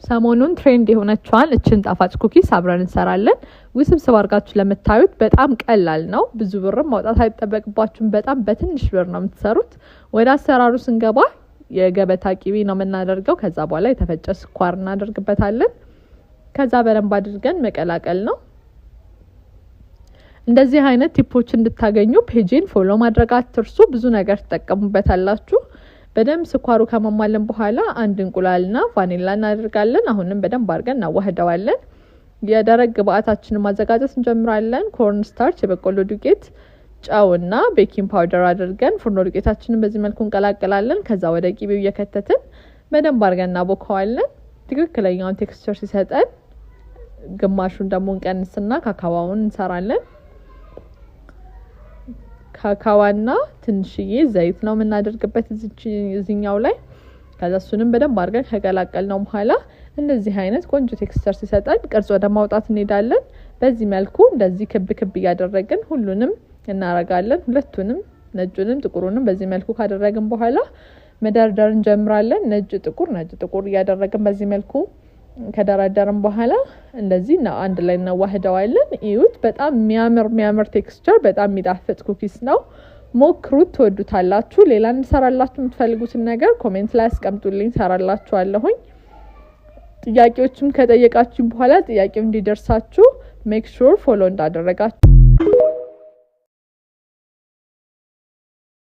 ሰሞኑን ትሬንድ የሆነችዋን እችን ጣፋጭ ኩኪስ አብረን እንሰራለን። ውስብስብ አድርጋችሁ ለምታዩት በጣም ቀላል ነው። ብዙ ብርም ማውጣት አይጠበቅባችሁም። በጣም በትንሽ ብር ነው የምትሰሩት። ወደ አሰራሩ ስንገባ የገበታ ቂቤ ነው የምናደርገው። ከዛ በኋላ የተፈጨ ስኳር እናደርግበታለን። ከዛ በደንብ አድርገን መቀላቀል ነው። እንደዚህ አይነት ቲፖች እንድታገኙ ፔጅን ፎሎ ማድረግ አትርሱ። ብዙ ነገር ተጠቀሙበታላችሁ። በደንብ ስኳሩ ከመማለን በኋላ አንድ እንቁላልና ቫኒላ እናደርጋለን። አሁንም በደንብ አድርገን እናዋህደዋለን። የደረቅ ግብአታችንን ማዘጋጀት እንጀምራለን። ኮርን ስታርች፣ የበቆሎ ዱቄት፣ ጨውና ቤኪንግ ፓውደር አድርገን ፍርኖ ዱቄታችንን በዚህ መልኩ እንቀላቀላለን። ከዛ ወደ ቂቤው እየከተትን በደንብ አድርገን እናቦካዋለን። ትክክለኛውን ቴክስቸር ሲሰጠን ግማሹን ደግሞ እንቀንስና ካካዋውን እንሰራለን። ካካዋና ትንሽዬ ዘይት ነው የምናደርግበት እዚህኛው ላይ። ከዛ እሱንም በደንብ አድርገን ከቀላቀልነው በኋላ እንደዚህ አይነት ቆንጆ ቴክስቸር ሲሰጠን ቅርጽ ወደ ማውጣት እንሄዳለን። በዚህ መልኩ እንደዚህ ክብ ክብ እያደረግን ሁሉንም እናረጋለን። ሁለቱንም ነጩንም ጥቁሩንም በዚህ መልኩ ካደረግን በኋላ መደርደር እንጀምራለን። ነጭ ጥቁር እያደረግን በዚህ መልኩ ከደረደርን በኋላ እንደዚህ አንድ ላይ እናዋህደዋለን። እዩት፣ በጣም የሚያምር ቴክስቸር፣ በጣም የሚጣፍጥ ኩኪስ ነው። ሞክሩት፣ ትወዱታላችሁ። ሌላ እንሰራላችሁ የምትፈልጉትን ነገር ኮሜንት ላይ አስቀምጡልኝ፣ ሰራላችኋለሁኝ። ጥያቄዎችም ከጠየቃችሁኝ በኋላ ጥያቄው እንዲደርሳችሁ ሜክ ሹር ፎሎ እንዳደረጋችሁ